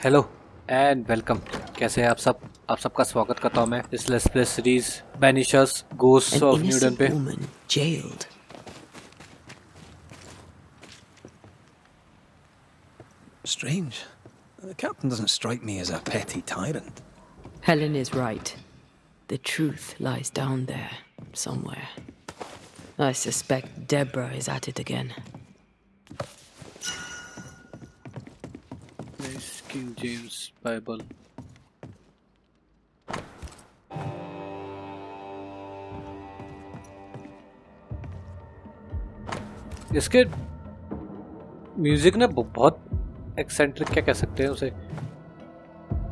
Hello and welcome. कैसे हैं आप सबका स्वागत करता हूं मैं इस let's play series Banishers Ghosts An of New Eden innocent पे। woman jailed. Strange. The captain doesn't strike me as a petty tyrant. Helen is right. The truth lies down there, somewhere. I suspect Deborah is at it again. King James Bible. इसके music ने बहुत eccentric, क्या कह सकते हैं उसे,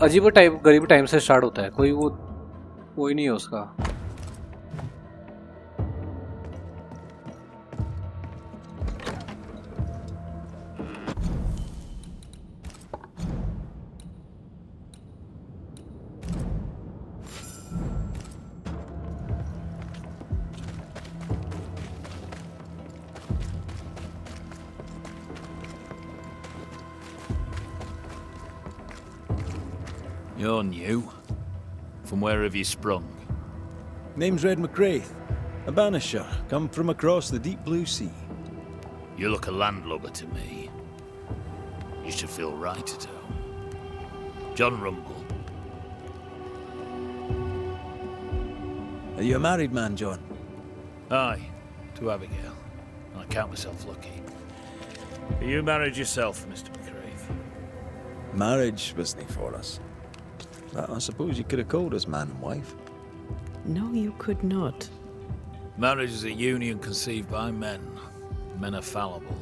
अजीब type गरीब टाइम से स्टार्ट होता है। कोई नहीं है उसका। You're new. From where have you sprung? Name's Red McCraith, a banisher, come from across the deep blue sea. You look a landlubber to me. You should feel right at home. John Rumble. Are you a married man, John? Aye, to Abigail. I count myself lucky. Are you married yourself, Mr. McCraith? Marriage wasn't for us. But I suppose you could have called us man and wife. No, you could not. Marriage is a union conceived by men. Men are fallible.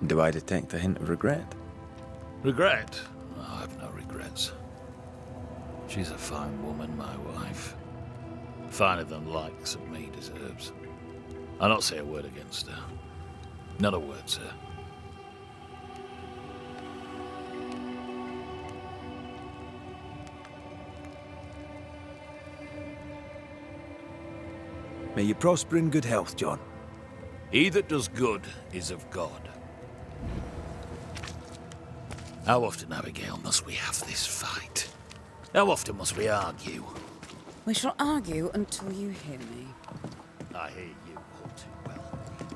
Do I detect a hint of regret? Regret? Oh, I've no regrets. She's a fine woman, my wife. Finer than likes of me deserves. I'll not say a word against her. Not a word, sir. May you prosper in good health, John. He that does good is of God. How often, Abigail, must we have this fight? How often must we argue? We shall argue until you hear me. I hear you all too well.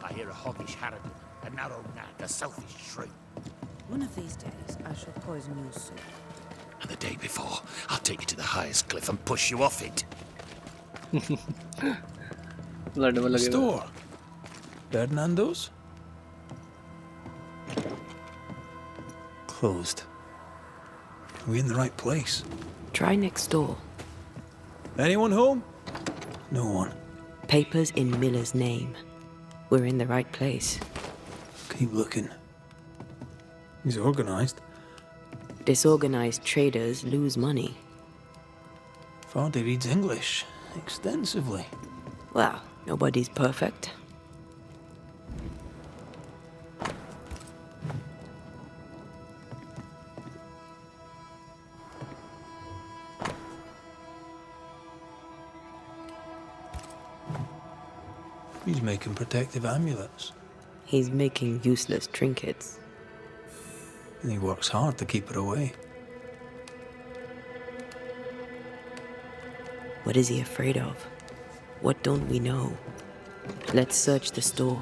I hear a hoggish harridan, a narrow nag, a selfish shrew. One of these days, I shall poison your soup. And the day before, I'll take you to the highest cliff and push you off it. Store. Ferdinando's? Closed. Are we in the right place? Try next door. Anyone home? No one. Papers in Miller's name. We're in the right place. Keep looking. He's organized. Disorganized traders lose money. Vardy reads English extensively. Well, nobody's perfect. He's making protective amulets. He's making useless trinkets. And he works hard to keep it away. What is he afraid of? What don't we know? Let's search the store.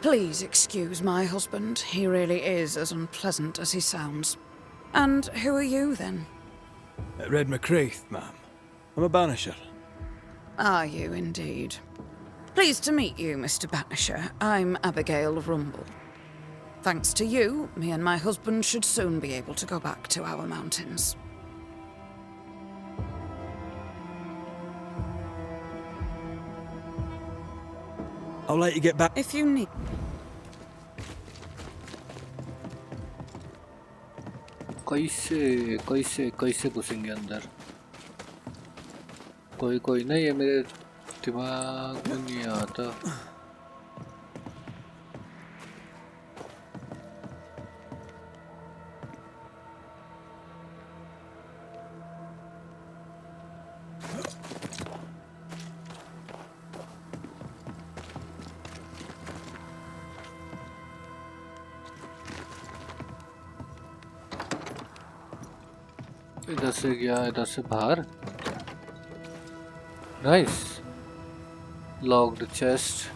Please excuse my husband. He really is as unpleasant as he sounds. And who are you, then? Red McCraith, ma'am. I'm a banisher. Are you, indeed? Pleased to meet you, Mr. Banisher. I'm Abigail Rumble. Thanks to you, me and my husband should soon be able to go back to our mountains. I'll let you get back. If you need... कैसे कैसे कैसे घुसेंगे अंदर? कोई नहीं, ये मेरे दिमाग में नहीं आता। इधर से गया, इधर से बाहर। Nice, locked chest.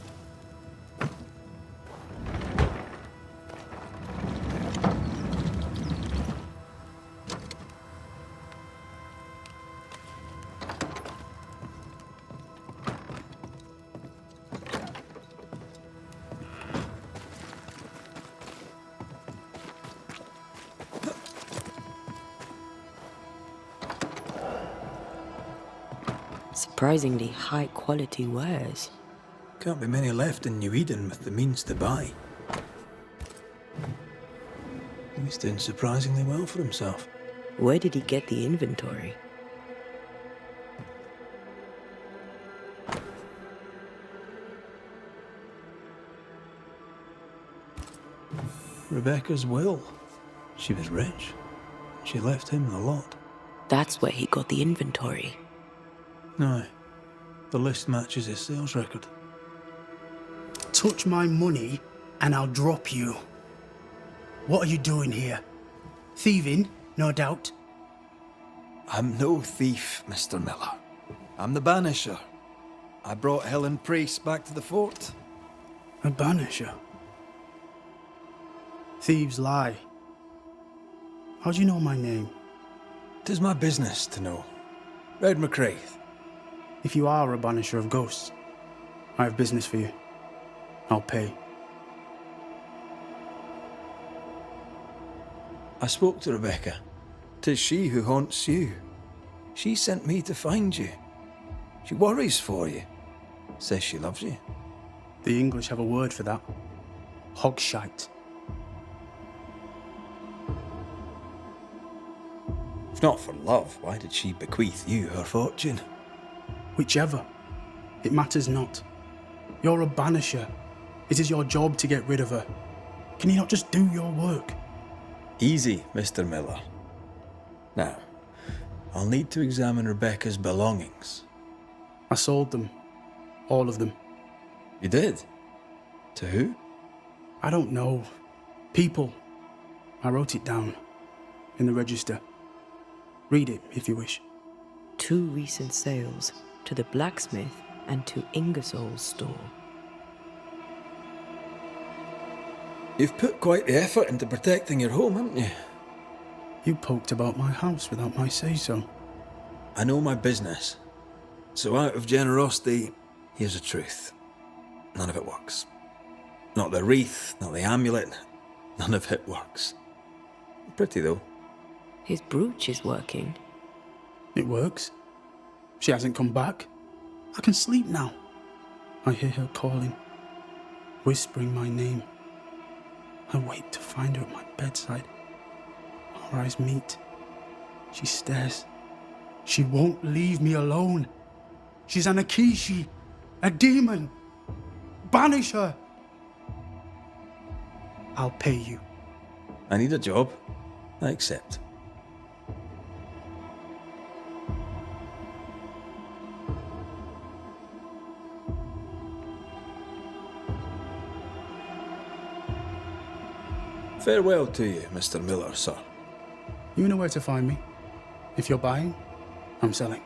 Surprisingly high quality wares. Can't be many left in New Eden with the means to buy. He's doing surprisingly well for himself. Where did he get the inventory? Rebecca's will. She was rich. She left him a lot. That's where he got the inventory. No, the list matches his sales record. Touch my money and I'll drop you. What are you doing here? Thieving, no doubt. I'm no thief, Mr. Miller. I'm the Banisher. I brought Helen Priest back to the fort. A banisher. Thieves lie. How do you know my name? 'Tis my business to know. Red McCraith. If you are a banisher of ghosts, I have business for you. I'll pay. I spoke to Rebecca. 'Tis she who haunts you. She sent me to find you. She worries for you. Says she loves you. The English have a word for that. Hogshite. If not for love, why did she bequeath you her fortune? Whichever. It matters not. You're a banisher. It is your job to get rid of her. Can you not just do your work? Easy, Mr. Miller. Now, I'll need to examine Rebecca's belongings. I sold them. All of them. You did? To who? I don't know. People. I wrote it down. In the register. Read it, if you wish. 2 recent sales to the blacksmith and to Ingersoll's store. You've put quite the effort into protecting your home, haven't you? You poked about my house without my say-so. I know my business. So out of generosity, here's the truth. None of it works. Not the wreath, not the amulet. None of it works. Pretty, though. His brooch is working. It works. She hasn't come back. I can sleep now. I hear her calling, whispering my name. I wait to find her at my bedside. Our eyes meet. She stares. She won't leave me alone. She's an Akishi, a demon. Banish her. I'll pay you. I need a job. I accept. Farewell to you, Mr. Miller, sir. You know where to find me. If you're buying, I'm selling.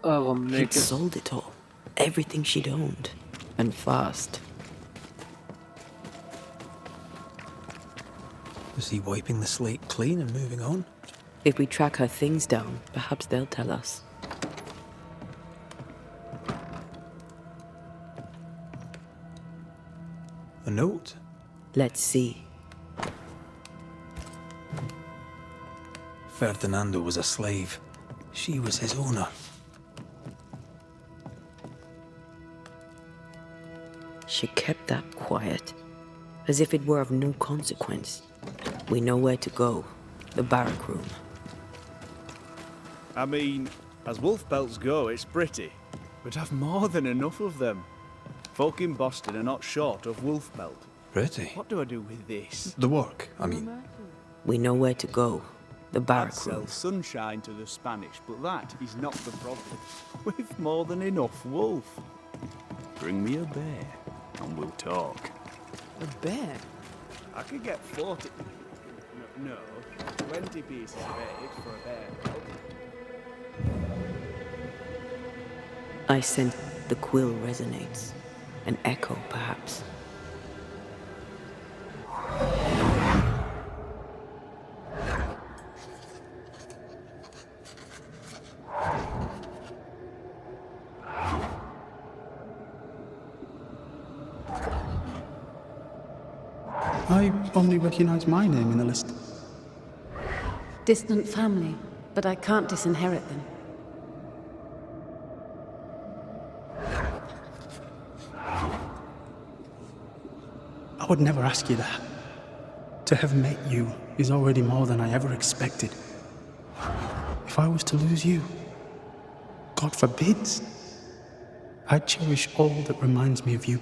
He'd sold it all. Everything she'd owned. And fast. Is he wiping the slate clean and moving on? If we track her things down, perhaps they'll tell us. A note? Let's see. Ferdinando was a slave. She was his owner. She kept that quiet, as if it were of no consequence. We know where to go. The barrack room. I mean, as wolf belts go, it's pretty. But I've more than enough of them. Folk in Boston are not short of wolf belt. Pretty. What do I do with this? The work, I mean. We know where to go. The That barrack room. sells sunshine to the Spanish, but that is not the problem. We've more than enough wolf. Bring me a bear, and we'll talk. A bear? I could get 40... No, 20 pieces of egg for a bear pelt. I sense the quill resonates. An echo, perhaps. I only recognise my name in the list. Distant family, but I can't disinherit them. I would never ask you that. To have met you is already more than I ever expected. If I was to lose you, God forbids, I'd cherish all that reminds me of you.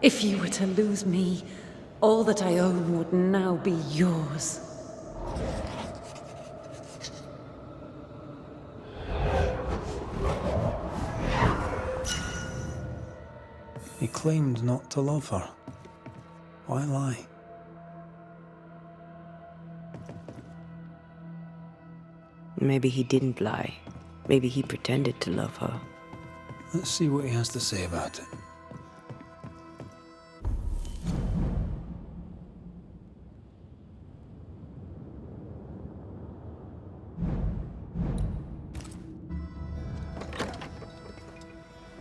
If you were to lose me, all that I own would now be yours. He claimed not to love her. Why lie? Maybe he didn't lie. Maybe he pretended to love her. Let's see what he has to say about it.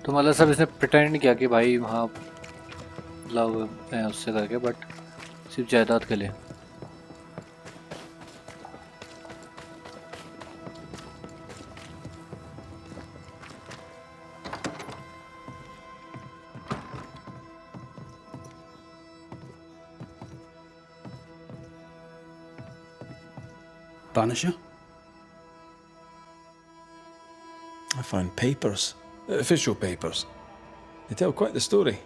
तो मतलब सब इसने pretend किया कि भाई हाँ love है उससे करके, बट सिर्फ जायदाद के लिए. Banisher? I found papers. Official papers. They tell quite the story.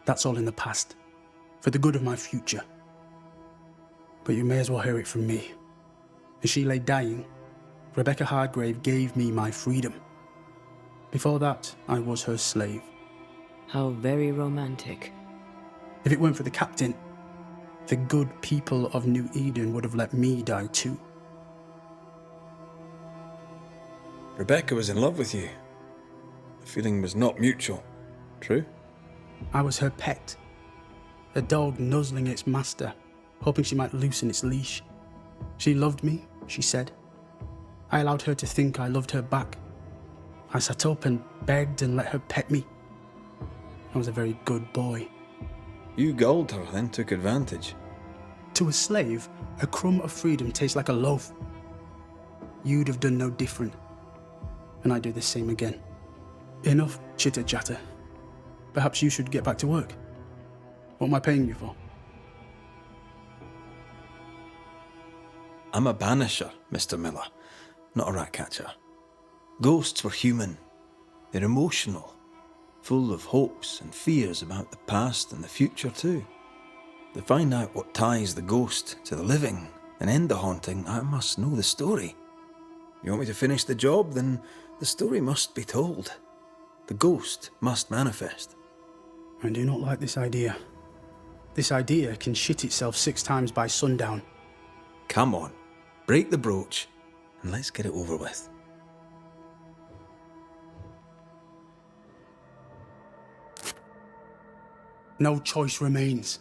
That's all in the past, for the good of my future. But you may as well hear it from me. As she lay dying, Rebecca Hardgrave gave me my freedom. Before that, I was her slave. How very romantic. If it weren't for the captain, the good people of New Eden would have let me die too. Rebecca was in love with you. The feeling was not mutual. True? I was her pet. A dog nuzzling its master, hoping she might loosen its leash. She loved me, she said. I allowed her to think I loved her back. I sat up and begged and let her pet me. I was a very good boy. You gulled her, then took advantage. To a slave, a crumb of freedom tastes like a loaf. You'd have done no different. And I'd do the same again. Enough chitter-chatter. Perhaps you should get back to work. What am I paying you for? I'm a banisher, Mr. Miller, not a rat catcher. Ghosts were human. They're emotional, full of hopes and fears about the past and the future too. To find out what ties the ghost to the living and end the haunting, I must know the story. You want me to finish the job? Then the story must be told. The ghost must manifest. I do not like this idea. This idea can shit itself 6 times by sundown. Come on, break the brooch and let's get it over with. No choice remains.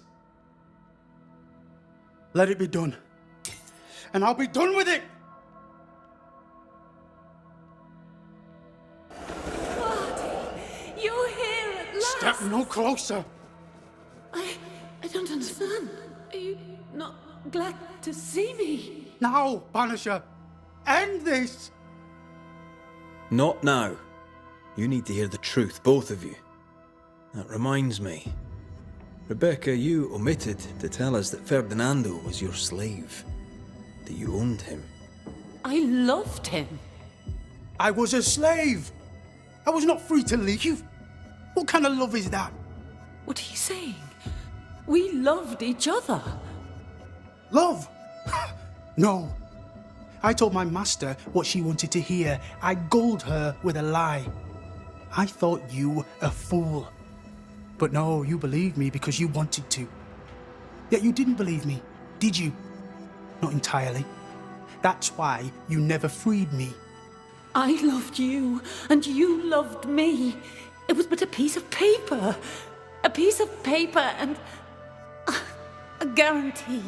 Let it be done. And I'll be done with it! You're here at last! Step no closer! I don't understand. Are you not glad to see me? Now, Banisher! End this! Not now. You need to hear the truth, both of you. That reminds me. Rebecca, you omitted to tell us that Ferdinando was your slave. That you owned him. I loved him. I was a slave. I was not free to leave. What kind of love is that? What are you saying? We loved each other. Love? No. I told my master what she wanted to hear. I gulled her with a lie. I thought you a fool. But no, you believed me because you wanted to. Yet you didn't believe me, did you? Not entirely. That's why you never freed me. I loved you, and you loved me. It was but a piece of paper. A piece of paper and a guarantee.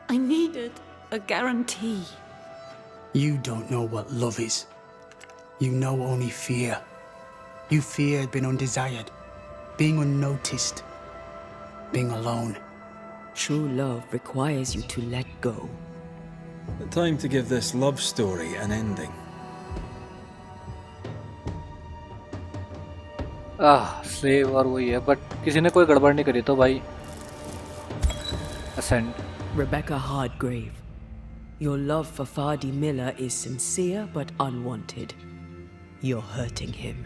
I needed a guarantee. You don't know what love is. You know only fear. You feared being undesired, being unnoticed, being alone. True love requires you to let go. Time to give this love story an ending. Slave और वही है, but किसी ने कोई गड़बड़ नहीं करी तो भाई ascend. Rebecca Hardgrave, your love for Fadi Miller is sincere but unwanted. You're hurting him.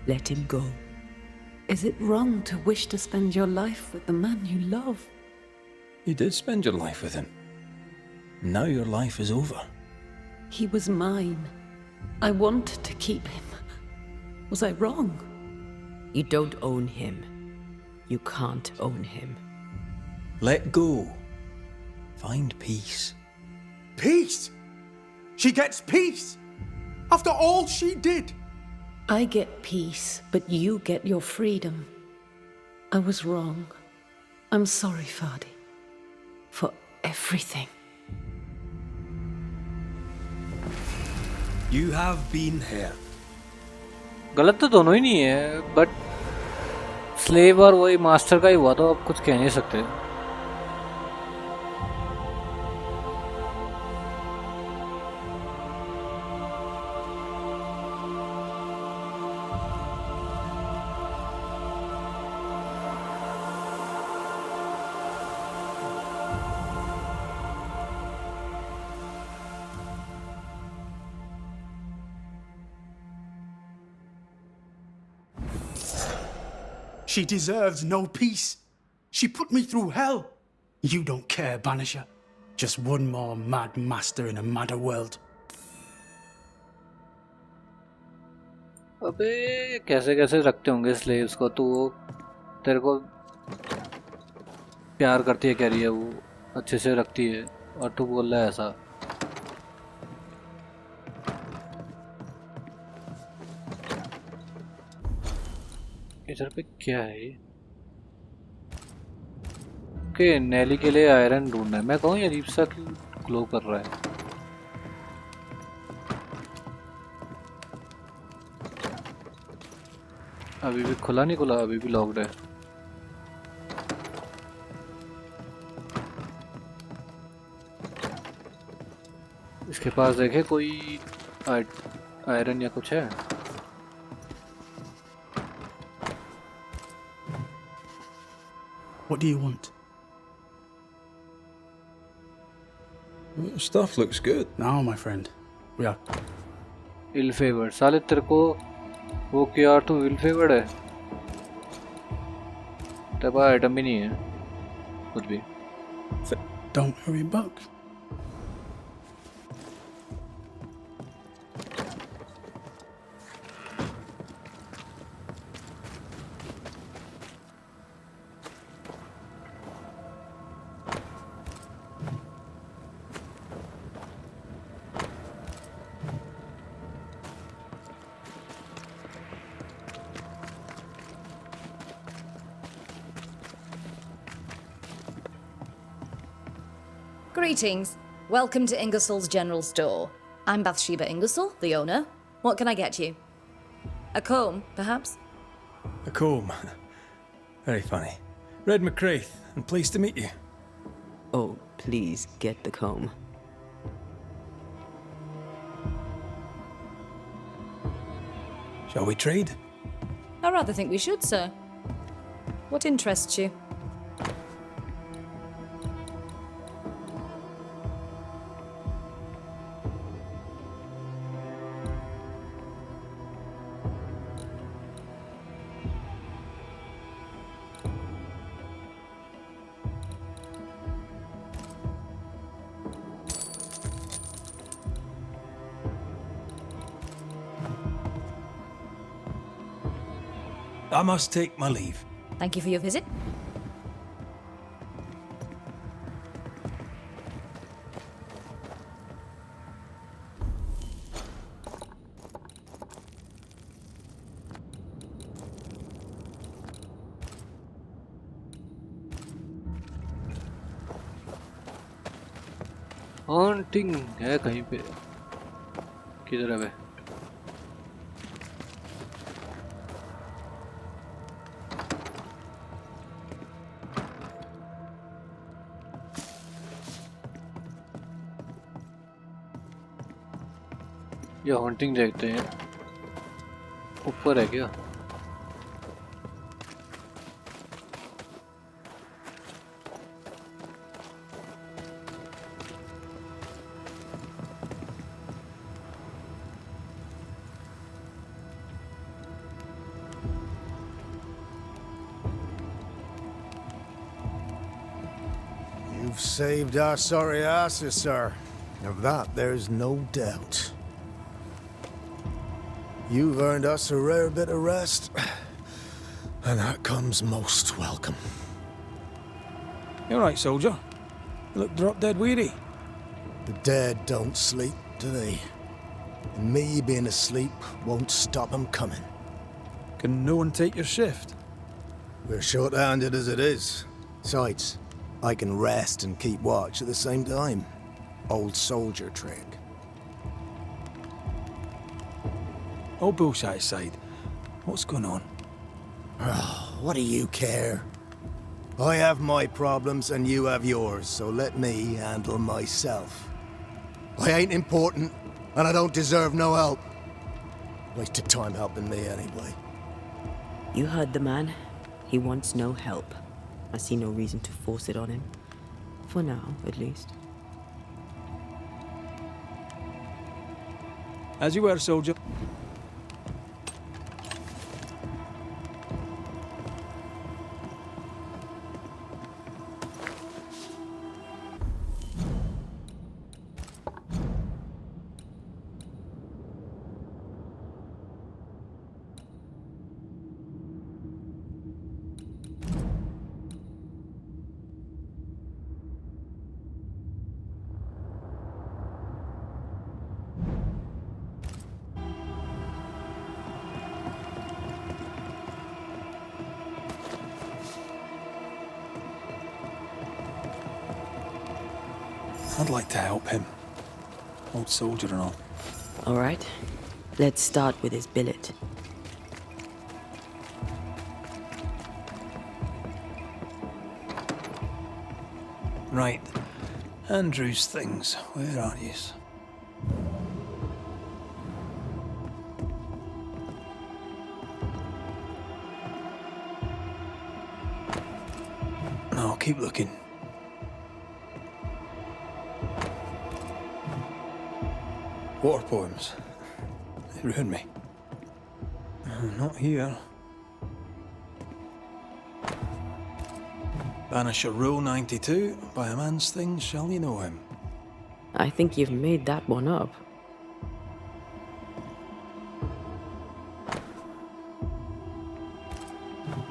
Let him go. Is it wrong to wish to spend your life with the man you love? You did spend your life with him. Now your life is over. He was mine. I wanted to keep him. Was I wrong? You don't own him. You can't own him. Let go. Find peace. Peace? She gets peace? After all she did? I get peace, but you get your freedom. I was wrong. I'm sorry, Fadi. For everything. You have been here. गलत तो दोनों ही नहीं है, but slave और वही master का ही हुआ तो अब कुछ कह नहीं सकते. She deserves no peace. She put me through hell. You don't care, Banisher. Just one more mad master in a madder world. अबे कैसे कैसे रखते होंगे स्लेव्स को. तो वो तेरे को प्यार करती है कह रही है, वो अच्छे से रखती है और तू बोल रहा है ऐसा. इधर पे क्या है ये? ओके, नेली के लिए आयरन ढूंढना है. मैं कहूँ ये अजीब सा ग्लो कर रहा है. अभी भी खुला नहीं खुला, अभी भी लॉक्ड है. इसके पास देखे कोई आयरन या कुछ है? What do you want? Stuff looks good. Now, my friend, we are... ill favoured. साले तेरे को वो क्या, तू इल फेवर्ड है? तेरे पास आइटम भी नहीं है कुछ भी. Don't hurry back. Greetings. Welcome to Ingersoll's General Store. I'm Bathsheba Ingersoll, the owner. What can I get you? A comb, perhaps? A comb. Very funny. Red McCraith, and pleased to meet you. Oh, please get the comb. Shall we trade? I rather think we should, sir. What interests you? I must take my leave. Thank you for your visit. Haunting है कहीं पे, किधर है वे? ये haunting देखते हैं, ऊपर है क्या? You've saved our sorry asses, sir. Of that, there's no doubt. You've earned us a rare bit of rest, and that comes most welcome. You all right, soldier? You look drop dead weary. The dead don't sleep, do they? And me being asleep won't stop them coming. Can no one take your shift? We're short-handed as it is. Besides, I can rest and keep watch at the same time. Old soldier trick. All bullshit aside, what's going on? Oh, what do you care? I have my problems and you have yours, so let me handle myself. I ain't important, and I don't deserve no help. Wasted time helping me anyway. You heard the man. He wants no help. I see no reason to force it on him. For now, at least. As you were, soldier. I'd like to help him. Old soldier and all. All right. Let's start with his billet. Right. Andrew's things. Where are yous? No, keep looking. War poems. They ruined me. Not here. Banisher Rule 92. By a man's things shall you know him. I think you've made that one up.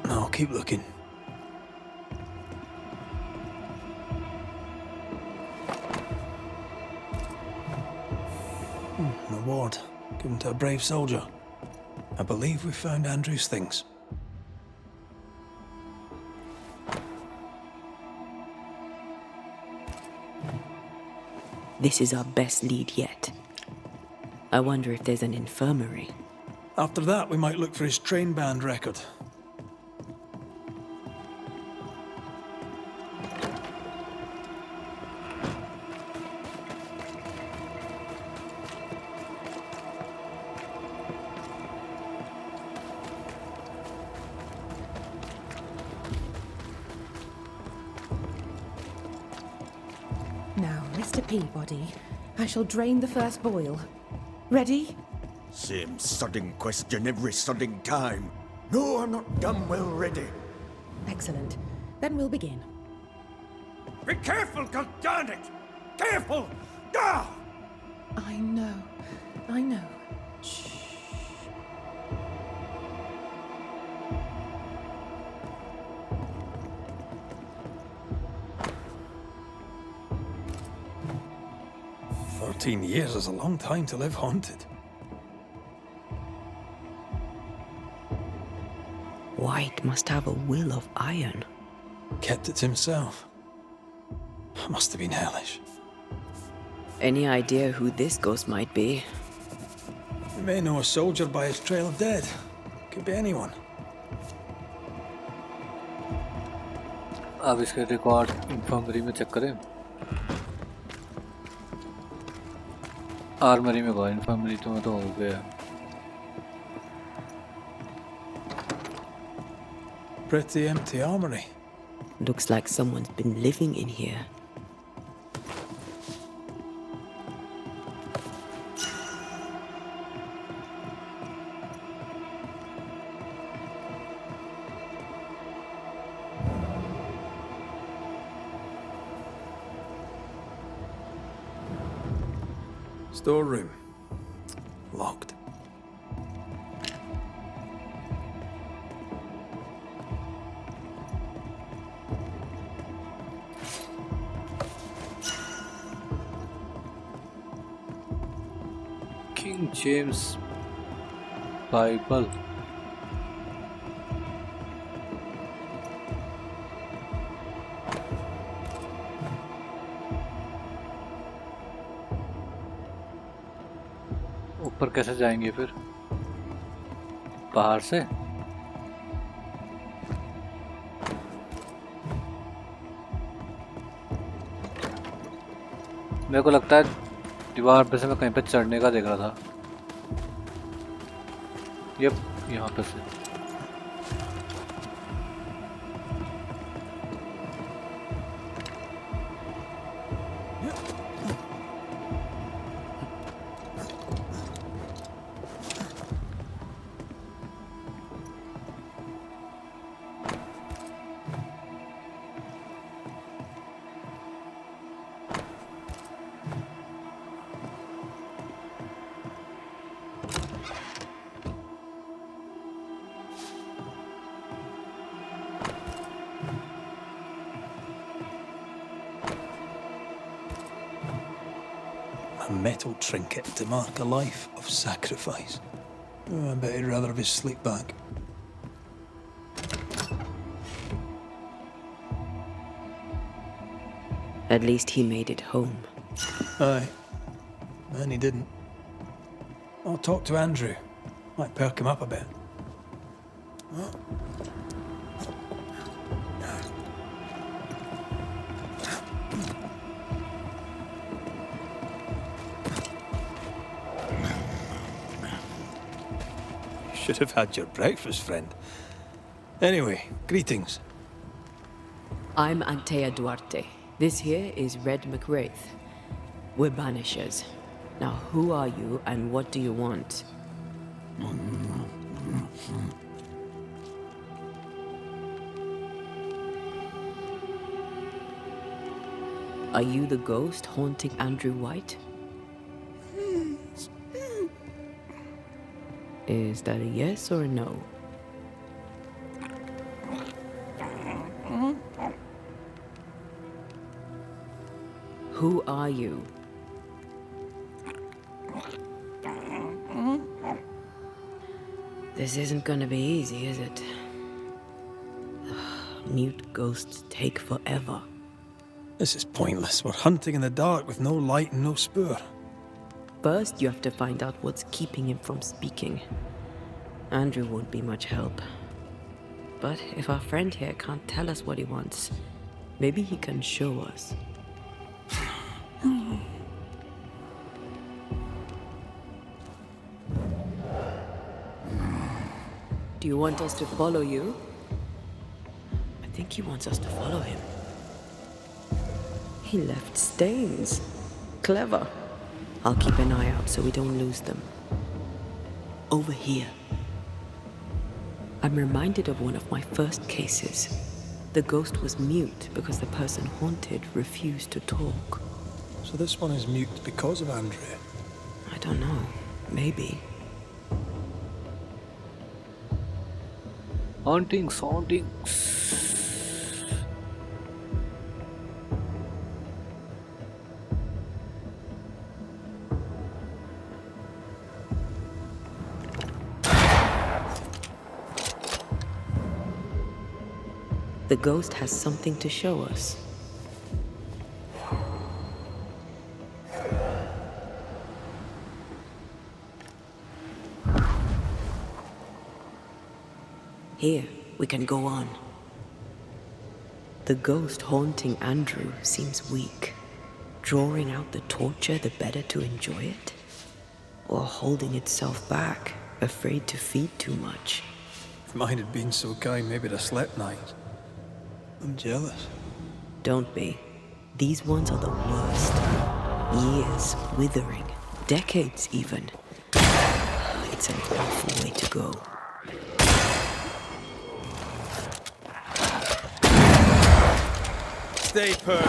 No, keep looking. An award given to a brave soldier. I believe we found Andrew's things. This is our best lead yet. I wonder if there's an infirmary. After that, we might look for his train band record. Mr. Peabody, I shall drain the first boil. Ready? Same sodding question every sodding time. No, I'm not damn well ready. Excellent. Then we'll begin. Be careful, goddammit! Careful! Ah! I know. I know. Shh. "14 years is a long time to live haunted." White must have a will of iron. Kept it to himself. Must have been hellish. Any idea who this ghost might be? You may know a soldier by his trail of dead. Could be anyone. अब इसके record infirmary में check करें। Armoury में गया, infirmary तो हो गया। Pretty empty armory. Looks like someone's been living in here. Storeroom. Locked. King James Bible. ऊपर कैसे जाएंगे फिर? बाहर से? मेरे को लगता है दीवार पे से मैं कहीं पे चढ़ने का देख रहा था। यप, यहाँ पे से। A metal trinket to mark a life of sacrifice. Oh, I bet he'd rather have his sleep back. At least he made it home. Aye. And he didn't. I'll talk to Andrew. Might perk him up a bit. Should have had your breakfast, friend. Anyway, greetings. I'm Antea Duarte. This here is Red McWraith. We're Banishers. Now, who are you and what do you want? Are you the ghost haunting Andrew White? Is that a yes or a no? Who are you? This isn't gonna be easy, is it? Mute ghosts take forever. This is pointless. We're hunting in the dark with no light and no spoor. First, you have to find out what's keeping him from speaking. Andrew won't be much help. But if our friend here can't tell us what he wants, maybe he can show us. Do you want us to follow you? I think he wants us to follow him. He left stains. Clever. I'll keep an eye out so we don't lose them. Over here. I'm reminded of one of my first cases. The ghost was mute because the person haunted refused to talk. So this one is mute because of Andrea? I don't know. Maybe. Hauntings. The ghost has something to show us. Here, we can go on. The ghost haunting Andrew seems weak. Drawing out the torture the better to enjoy it? Or holding itself back, afraid to feed too much? If mine had been so kind, maybe I'd have slept night. I'm jealous. Don't be. These ones are the worst. Years withering, decades even. It's an awful way to go. Stay put.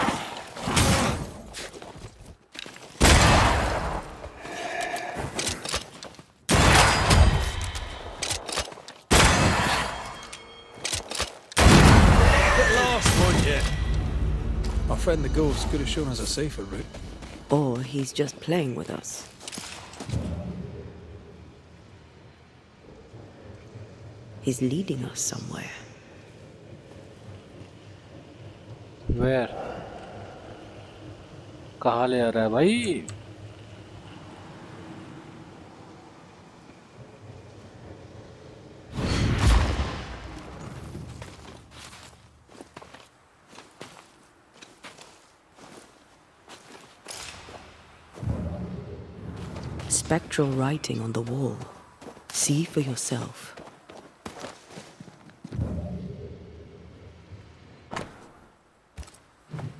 Our friend the ghost could have shown us a safer route. Or he's just playing with us. He's leading us somewhere. Where? कहाँ ले आ रहा है भाई? Spectral writing on the wall. See for yourself.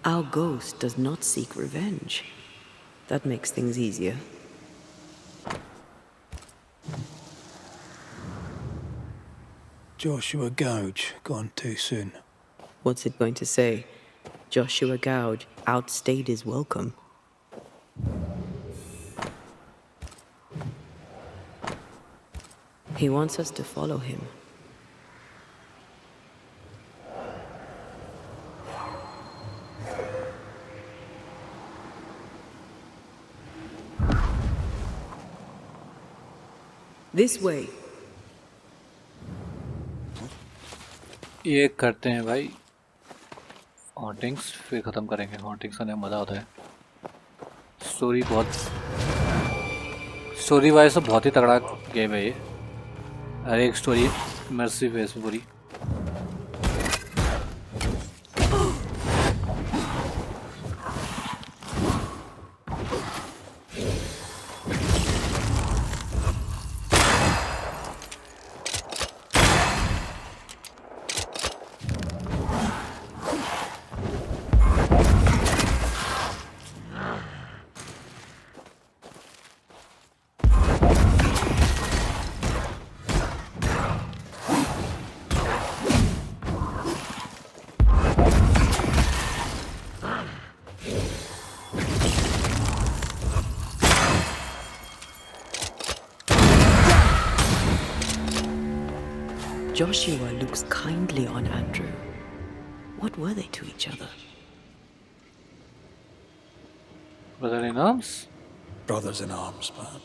Our ghost does not seek revenge. That makes things easier. Joshua Gouge, gone too soon. What's it going to say? Joshua Gouge outstayed his welcome. He wants us to follow him. This way. ये करते हैं भाई hauntings, फिर ख़त्म करेंगे। Hauntings करने में मज़ा आता है। स्टोरी वाइज तो बहुत ही तगड़ा गेम है ये। हर एक स्टोरी इमर्सिव है इसमें पूरी। Joshua looks kindly on Andrew. What were they to each other? Brother in arms? Brothers in arms, man.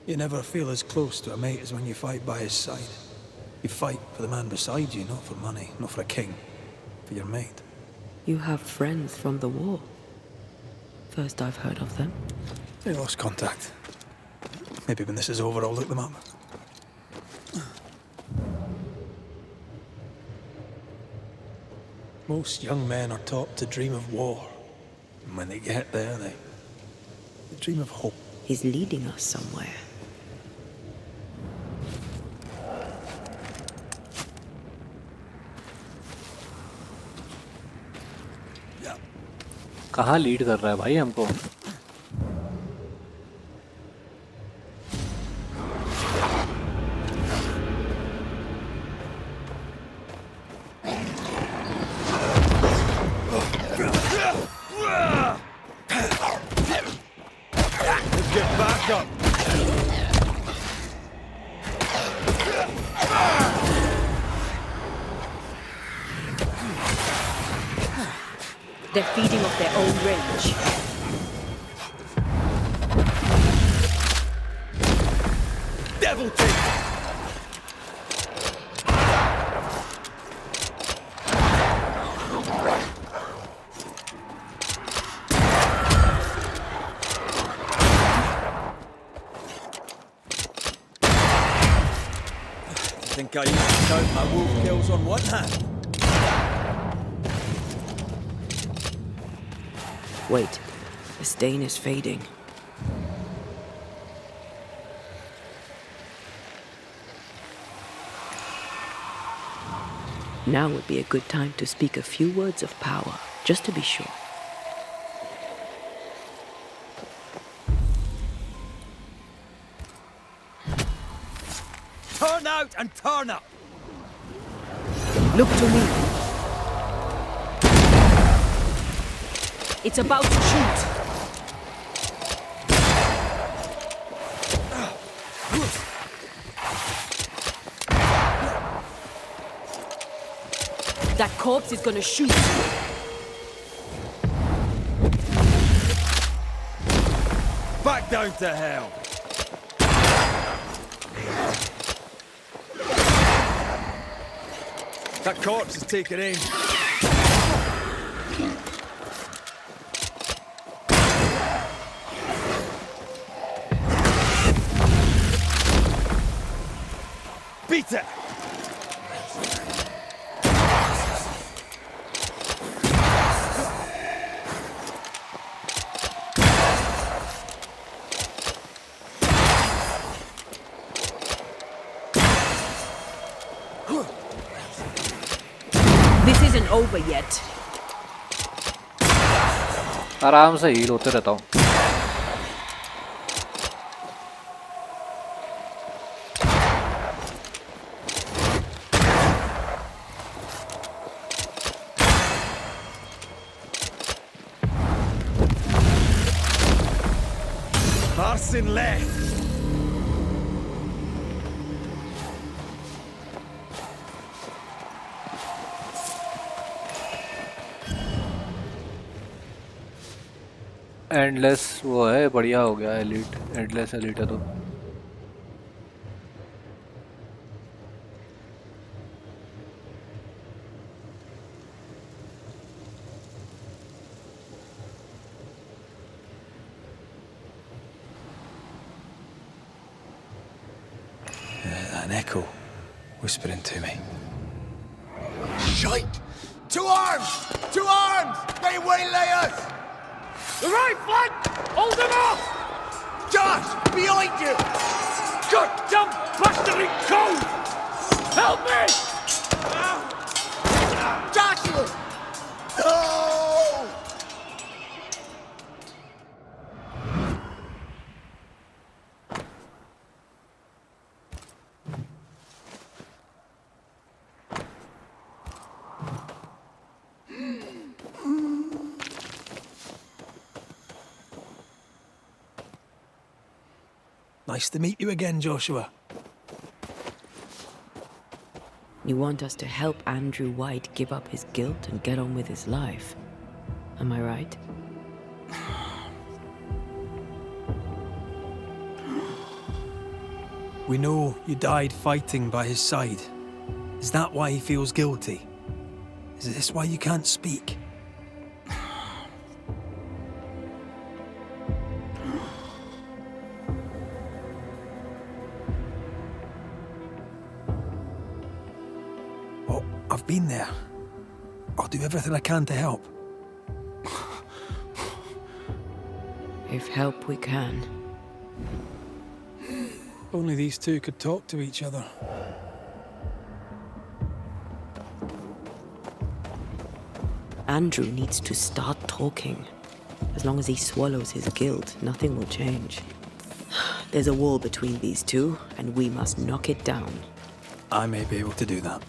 You never feel as close to a mate as when you fight by his side. You fight for the man beside you, not for money, not for a king. For your mate. You have friends from the war. First I've heard of them. They lost contact. Maybe when this is over, I'll look them up. Most young men are taught to dream of war. And when they get there, they dream of hope. He's leading us somewhere. Yeah. कहाँ lead कर रहा है भाई हमको? Get back up! They're feeding off their own rage. Devil take! Think I used to count my wolf kills on one hand? Wait, the stain is fading. Now would be a good time to speak a few words of power, just to be sure. Turn out and turn up! Look to me. It's about to shoot. That corpse is gonna shoot. Back down to hell! That corpse is taking aim. Beat it! This isn't over yet. आराम से heal होते रहता हूँ. Marcin left! Endless वो है, बढ़िया हो गया. एलीट, एंडलेस एलीट है तो. An echo whispering to me. Shite! To arms! To arms! They waylay us! The right flank! Hold them off! Josh! Behind you! Goddamn bastardly code! Help me! Joshua! No! Nice to meet you again, Joshua. You want us to help Andrew White give up his guilt and get on with his life. Am I right? We know you died fighting by his side. Is that why he feels guilty? Is this why you can't speak? Oh, I've been there. I'll do everything I can to help. If help we can. Only these two could talk to each other. Andrew needs to start talking. As long as he swallows his guilt, nothing will change. There's a wall between these two, and we must knock it down. I may be able to do that.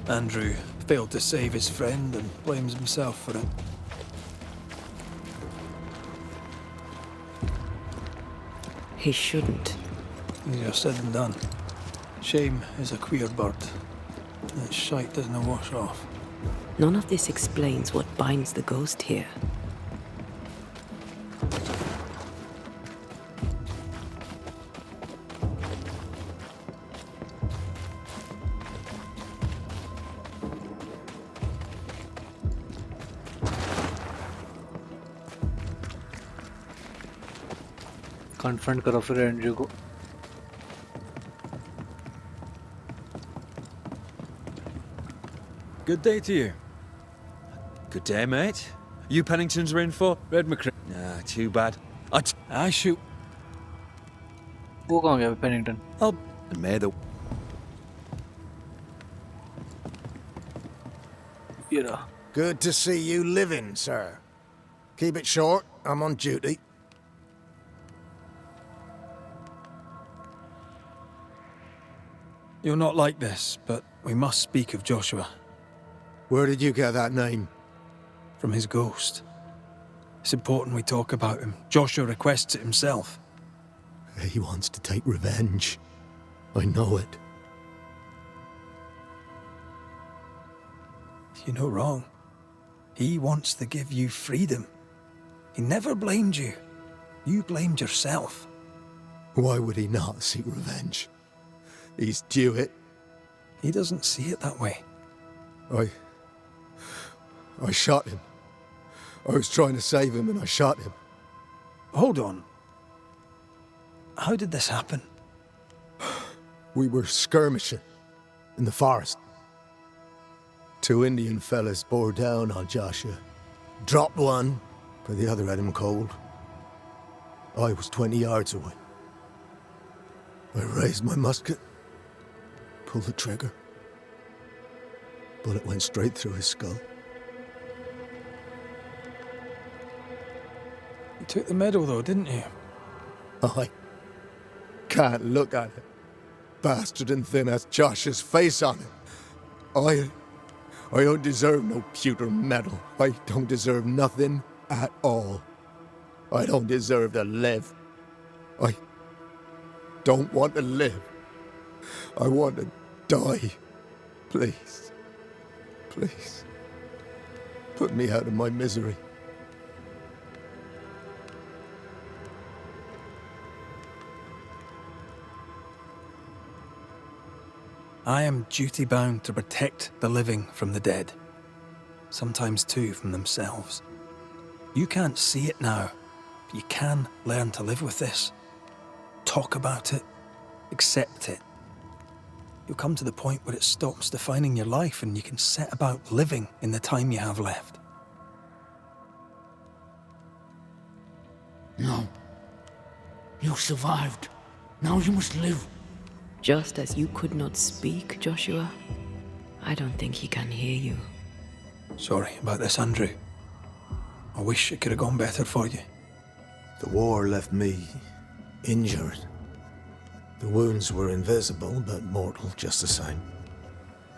Andrew failed to save his friend and blames himself for it. He shouldn't. Easier said than done. Shame is a queer bird. That shite doesn't wash off. None of this explains what binds the ghost here. Confront करो फिर Andrew को. Good day to you. Good day, mate. You Penningtons are in for Red McCree. Nah, too bad. I shoot. वो कहाँ गया Pennington? I'll may the ये रहा. Good to see you living, sir. Keep it short, I'm on duty. You're not like this, but we must speak of Joshua. Where did you get that name? From his ghost. It's important we talk about him. Joshua requests it himself. He wants to take revenge. I know it. You're no wrong. He wants to give you freedom. He never blamed you. You blamed yourself. Why would he not seek revenge? He's due it. He doesn't see it that way. I shot him. I was trying to save him and I shot him. Hold on. How did this happen? We were skirmishing in the forest. 2 Indian fellas bore down on Joshua. Dropped one, but the other had him cold. I was 20 yards away. I raised my musket, pulled the trigger. Bullet went straight through his skull. You took the medal though, didn't you? I can't look at it. Bastard and thin has Josh's face on it. I don't deserve no pewter medal. I don't deserve nothing at all. I don't deserve to live. I don't want to live. I want to die. Please. Please. Put me out of my misery. I am duty-bound to protect the living from the dead. Sometimes too from themselves. You can't see it now, but you can learn to live with this. Talk about it. Accept it. You'll come to the point where it stops defining your life and you can set about living in the time you have left. No. You survived. Now you must live. Just as you could not speak, Joshua, I don't think he can hear you. Sorry about this, Andrew. I wish it could have gone better for you. The war left me injured. The wounds were invisible, but mortal just the same.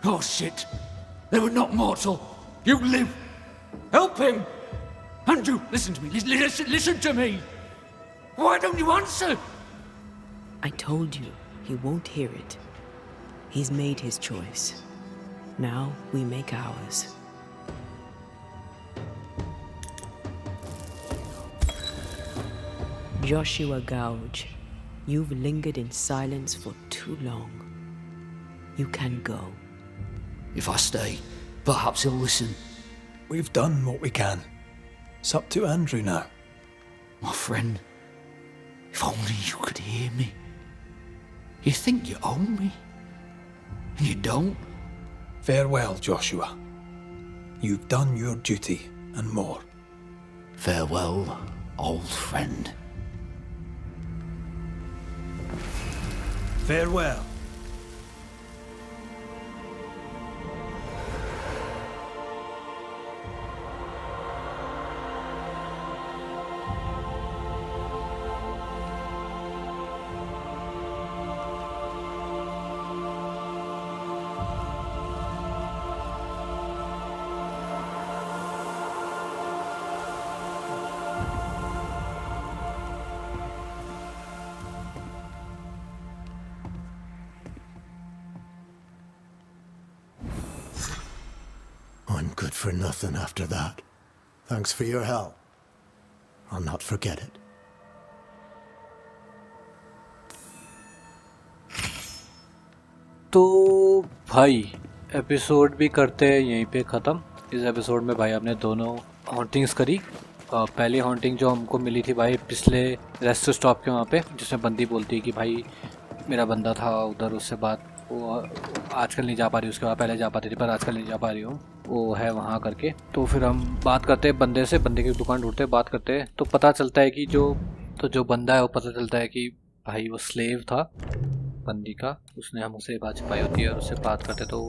Oh, shit. They were not mortal. You live. Help him. Andrew, listen to me. Listen to me. Why don't you answer? I told you, he won't hear it. He's made his choice. Now we make ours. Joshua Gouge, you've lingered in silence for too long. You can go. If I stay, perhaps he'll listen. We've done what we can. It's up to Andrew now. My friend, if only you could hear me. You think you own me, and you don't. Farewell, Joshua. You've done your duty and more. Farewell, old friend. Farewell. good for nothing after that. Thanks for your help. I'll not forget it. तो भाई episode भी करते हैं यहीं पे ख़त्म। इस episode में भाई हमने दोनों हॉन्टिंग्स करी। पहली हॉन्टिंग जो हमको मिली थी भाई पिछले रेस्ट स्टॉप के वहाँ पे, जिसमें बंदी बोलती है कि भाई मेरा बंदा था उधर, उससे बात वो आजकल नहीं जा पा रही, उसके बाद पहले जा पाती थी पर आजकल नहीं जा पा रही हूँ, वो है वहाँ करके। तो फिर हम बात करते हैं बंदे से, बंदे की दुकान ढूंढते हैं, बात करते हैं तो पता चलता है कि जो बंदा है वो पता चलता है कि भाई वो स्लेव था बंदी का, उसने हमसे बात छिपाई होती है और उससे बात करते तो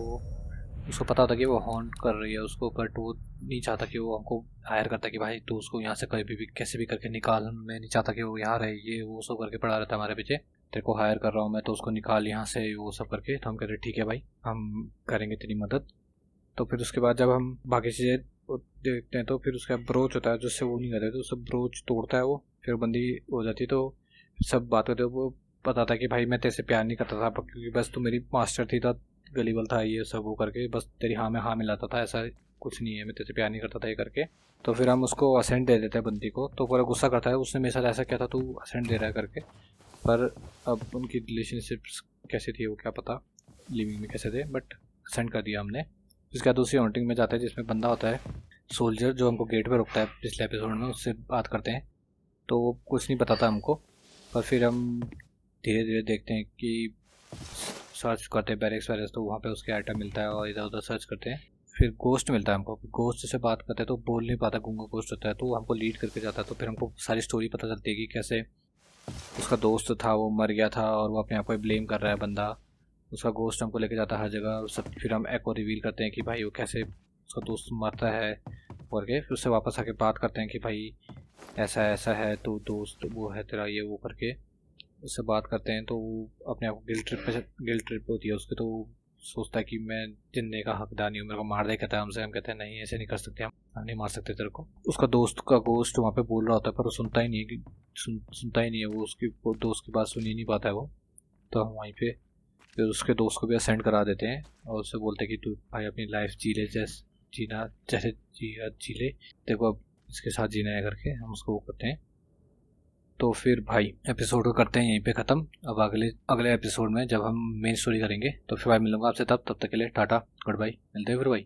उसको पता होता कि वो हॉन्ट कर रही है उसको, बट वो नहीं चाहता कि वो हमको हायर करता कि भाई तू उसको यहाँ से कभी भी कैसे भी करके निकाल, मैं नहीं चाहता कि वो यहाँ रहे, ये वो सब करके पड़ा रहता है हमारे पीछे, तेरे को हायर कर रहा हूँ मैं तो उसको निकाल यहाँ से, वो सब करके। तो हम कह रहे ठीक है भाई हम करेंगे तेरी मदद। तो फिर उसके बाद जब हम बाकी चीज़ें देखते हैं तो फिर उसका ब्रोच होता है जिससे वो नहीं करते, तो सब ब्रोच तोड़ता है वो, फिर बंदी हो जाती है। तो सब बात होती है, वो बताता है कि भाई मैं तेरे से प्यार नहीं करता था क्योंकि बस तू मेरी मास्टर थी, था गलीबल था, ये सब वो करके बस तेरी हाँ में हाँ मिलाता था, ऐसा कुछ नहीं है, मैं तेरे से प्यार नहीं करता था ये करके। तो फिर हम उसको असेंट दे देते हैं बंदी को, तो पूरा गुस्सा करता है, उसने मेरे साथ ऐसा किया था तू असेंट दे रहा है करके। पर अब उनकी रिलेशनशिप्स कैसे थी वो क्या पता, लिविंग में कैसे थे, बट असेंट कर दिया हमने। उसके बाद दूसरी हॉन्टिंग में जाते हैं जिसमें बंदा होता है सोल्जर जो हमको गेट पे रुकता है पिछले एपिसोड में, उससे बात करते हैं तो वो कुछ नहीं बताता हमको। पर फिर हम धीरे धीरे देखते हैं कि सर्च करते हैं बैरिक्स वैरिक्स, तो वहाँ पे उसके आइटम मिलता है और इधर उधर सर्च करते हैं। फिर गोस्ट मिलता है हमको, गोस्ट से बात करते हैं तो बोल नहीं पाता, गूंगा गोस्ट होता है, तो हमको लीड करके जाता है। तो फिर हमको सारी स्टोरी पता चलती है कि कैसे उसका दोस्त था वो मर गया था और वो अपने आप को ब्लेम कर रहा है बंदा, उसका गोस्ट हमको लेके जाता है हर जगह सब। फिर हम एको रिवील करते हैं कि भाई वो कैसे उसका दोस्त मरता है करके, फिर उससे वापस आके बात करते हैं कि भाई ऐसा ऐसा है तो दोस्त वो है तेरा ये वो करके उससे बात करते हैं। तो वो अपने आप को गिल्ट ट्रिप होती है उसके, तो वो सोचता है कि मैं जिंदगी का हकदार नहीं हूँ, मेरे को मार दे कहता है हमसे। हम कहते हैं नहीं ऐसे नहीं कर सकते, हम नहीं मार सकते तेरे को। उसका दोस्त का गोस्ट वहाँ पे बोल रहा होता है पर वो सुनता ही नहीं है सुनता ही नहीं है वो दोस्त की बात सुन ही नहीं पाता है वो। तो हम वहीं पे फिर उसके दोस्त को भी असेंड करा देते हैं और उससे बोलते हैं कि तू भाई अपनी लाइफ जी ले, जैसे जी ले, देखो अब इसके साथ जीना है करके हम उसको वो करते हैं। तो फिर भाई एपिसोड को करते हैं यहीं पे ख़त्म। अब अगले एपिसोड में जब हम मेन स्टोरी करेंगे तो फिर भाई मिलूंगा आपसे तब तक के लिए टाटा गुड बाय, मिलते हैं फिर भाई।